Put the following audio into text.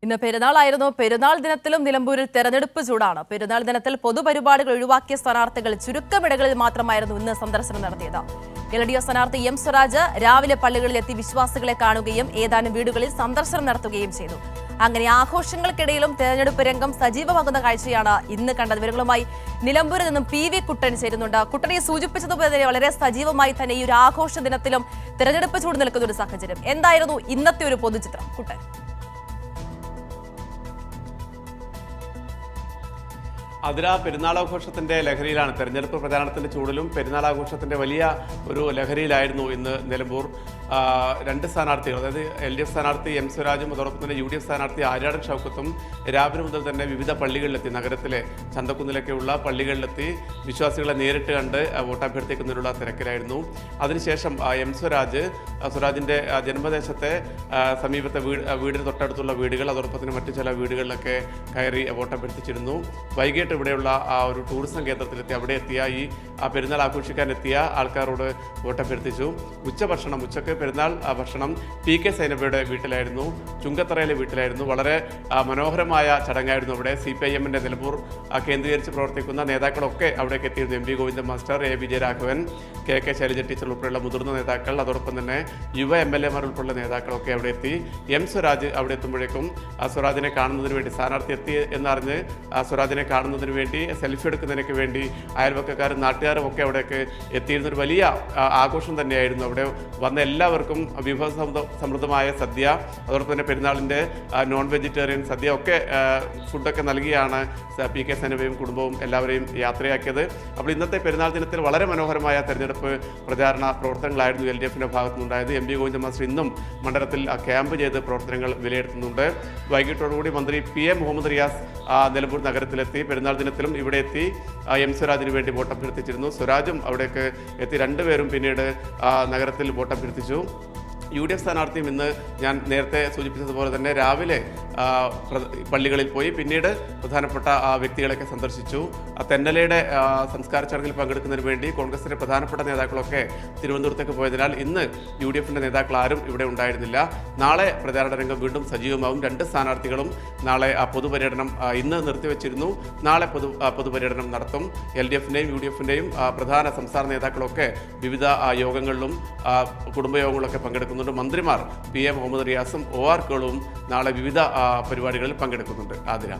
ഇന്ന് പെരുന്നാളായിരുന്നു. പെരുന്നാൾ ദിനത്തിലും നിലമ്പൂരിൽ തെരഞ്ഞെടുപ്പ് ചൂടാണ്. പെരുന്നാൾ ദിനത്തിൽ പൊതുപരിപാടികൾ ഒഴിവാക്കിയ സ്ഥാനാർത്ഥികൾ ചുരുക്കമിടങ്ങളിൽ മാത്രമായിരുന്നു ഇന്ന് സന്ദർശനം നടത്തിയത്. LDF സ്ഥാനാർത്ഥി M സ്വരാജ് രാവിലെ പള്ളികളിലെത്തി വിശ്വാസികളെ കാണുകയും ഏതാനും വീടുകളിൽ സന്ദർശനം നടത്തുകയും ചെയ്തു. അങ്ങനെ ആഘോഷങ്ങൾക്കിടയിലും തെരഞ്ഞെടുപ്പ് രംഗം സജീവമാകുന്ന കാഴ്ചയാണ് ഇന്ന് കണ്ടത്. വിവരങ്ങളുമായി നിലമ്പൂരിൽ നിന്നും PV കുട്ടൻ ചേരുന്നുണ്ട്. കുട്ടനെ സൂചിപ്പിച്ചതുപോലെ വളരെ സജീവമായി തന്നെ ഈ ഒരു ആഘോഷ ദിനത്തിലും തെരഞ്ഞെടുപ്പ് ചൂട് നിൽക്കുന്ന ഒരു സാഹചര്യം. എന്തായിരുന്നു ഇന്നത്തെ ഒരു പൊതുചിത്രം? കുട്ടൻ. അതിരാ പെരുന്നാളാഘോഷത്തിന്റെ ലഹരിയിലാണ്. തെരഞ്ഞെടുപ്പ് പ്രചാരണത്തിന്റെ ചൂടിലും പെരുന്നാളാഘോഷത്തിന്റെ വലിയ ഒരു ലഹരിയിലായിരുന്നു ഇന്ന് നിലമ്പൂർ. രണ്ട് സ്ഥാനാർത്ഥികൾ, അതായത് LDF സ്ഥാനാർത്ഥി M സ്വരാജും അതോടൊപ്പം തന്നെ UDF സ്ഥാനാർത്ഥി ആര്യാടൻ ഷൗക്കത്തും രാവിലെ മുതൽ തന്നെ വിവിധ പള്ളികളിലെത്തി, നഗരത്തിലെ ചന്തക്കുന്നിലൊക്കെയുള്ള പള്ളികളിലെത്തി വിശ്വാസികളെ നേരിട്ട് കണ്ട് വോട്ടഭ്യർത്ഥിക്കുന്നതിനുള്ള തിരക്കിലായിരുന്നു. അതിനുശേഷം M സ്വരാജിന്റെ ജന്മദേശത്തെ സമീപത്തെ വീടിന് തൊട്ടടുത്തുള്ള വീടുകൾ, അതോടൊപ്പം തന്നെ മറ്റു ചില വീടുകളിലൊക്കെ കയറി വോട്ടഭ്യർത്ഥിച്ചിരുന്നു. വൈകിട്ട് ഇവിടെയുള്ള ഒരു ടൂറിസം കേന്ദ്രത്തിലെത്തി അവിടെ എത്തിയ ഈ പെരുന്നാൾ ആഘോഷിക്കാനെത്തിയ ആൾക്കാരോട് വോട്ടഭ്യർത്ഥിച്ചു. ഉച്ചക്ക് പെരുന്നാൾ ഭക്ഷണം PK സൈനബയുടെ വീട്ടിലായിരുന്നു, ചുങ്കത്തറയിലെ വീട്ടിലായിരുന്നു. വളരെ മനോഹരമായ ചടങ്ങായിരുന്നു. അവിടെ CPIM-ന്റെ നിലമ്പൂർ കേന്ദ്രീകരിച്ച് പ്രവർത്തിക്കുന്ന നേതാക്കളൊക്കെ അവിടേക്ക് എത്തിയിരുന്നു. MV Govindan master, A Vijayaraghavan, KK Shailaja teacher ഉൾപ്പെടെയുള്ള മുതിർന്ന നേതാക്കൾ, അതോടൊപ്പം തന്നെ യുവ MLA-മാർ ഉൾപ്പെടെയുള്ള നേതാക്കളൊക്കെ അവിടെ എത്തി. M സ്വരാജ് അവിടെ എത്തുമ്പോഴേക്കും സ്വരാജിനെ കാണുന്നതിന് വേണ്ടി, സ്ഥാനാർത്ഥി എത്തി എന്നറിഞ്ഞ് സ്വരാജിനെ കാണുന്നതിന് വേണ്ടി, സെൽഫി എടുക്കുന്നതിനൊക്കെ വേണ്ടി അയൽവക്കക്കാരും നാട്ടുകാരും ഒക്കെ അവിടേക്ക് എത്തിയിരുന്നൊരു വലിയ ആഘോഷം തന്നെയായിരുന്നു. അവിടെ വന്ന എല്ലാവർക്കും വിഭവ സമൃദ്ധമായ സദ്യ, അതോടൊപ്പം തന്നെ പെരുന്നാളിൻ്റെ നോൺ വെജിറ്റേറിയൻ സദ്യ ഒക്കെ ഫുഡൊക്കെ നൽകിയാണ് PK സൈനബയും കുടുംബവും എല്ലാവരെയും യാത്രയാക്കിയത്. അപ്പോൾ ഇന്നത്തെ പെരുന്നാൾ ദിനത്തിൽ വളരെ മനോഹരമായ തെരഞ്ഞെടുപ്പ് പ്രചാരണ പ്രവർത്തനങ്ങളായിരുന്നു LDF-ൻ്റെ ഭാഗത്തുനിന്നുണ്ടായത്. MV ഗോവിന്ദൻ മാസ്റ്റർ ഇന്നും മണ്ഡലത്തിൽ ക്യാമ്പ് ചെയ്ത് പ്രവർത്തനങ്ങൾ വിലയിരുത്തുന്നുണ്ട്. വൈകിട്ടോടുകൂടി മന്ത്രി PA മുഹമ്മദ് റിയാസ് നിലമ്പൂർ നഗരത്തിലെത്തി. പെരുന്നാൾ ദിനത്തിലും ഇവിടെ എത്തി M സ്വരാജിന് വേണ്ടി വോട്ടഭ്യർത്ഥിച്ചിരുന്നു. സ്വരാജും അവിടേക്ക് എത്തി. രണ്ടുപേരും പിന്നീട് നഗരത്തിൽ വോട്ടഭ്യർത്ഥിച്ചു. UDF സ്ഥാനാർത്ഥിയും ഇന്ന് ഞാൻ നേരത്തെ സൂചിപ്പിച്ചതുപോലെ തന്നെ രാവിലെ പള്ളികളിൽ പോയി പിന്നീട് പ്രധാനപ്പെട്ട വ്യക്തികളെയൊക്കെ സന്ദർശിച്ചു. തെന്നലയുടെ സംസ്കാര ചടങ്ങിൽ പങ്കെടുക്കുന്നതിന് വേണ്ടി കോൺഗ്രസിൻ്റെ പ്രധാനപ്പെട്ട നേതാക്കളൊക്കെ തിരുവനന്തപുരത്തേക്ക് പോയതിനാൽ ഇന്ന് UDF-ൻ്റെ നേതാക്കൾ ആരും ഇവിടെ ഉണ്ടായിരുന്നില്ല. നാളെ പ്രചാരണ രംഗം വീണ്ടും സജീവമാകും. രണ്ട് സ്ഥാനാർത്ഥികളും നാളെ പൊതുപര്യടനം ഇന്ന് നിർത്തിവെച്ചിരുന്നു. നാളെ പൊതുപര്യടനം നടത്തും. LDF-ൻ്റെയും UDF-ൻ്റെയും പ്രധാന സംസ്ഥാന നേതാക്കളൊക്കെ വിവിധ യോഗങ്ങളിലും കുടുംബയോഗങ്ങളിലൊക്കെ പങ്കെടുക്കുന്നുണ്ട്. മന്ത്രിമാർ PA മുഹമ്മദ് റിയാസും OR കേളുവും നാളെ വിവിധ പരിപാടികളിൽ പങ്കെടുക്കുന്നുണ്ട്. ആതിര.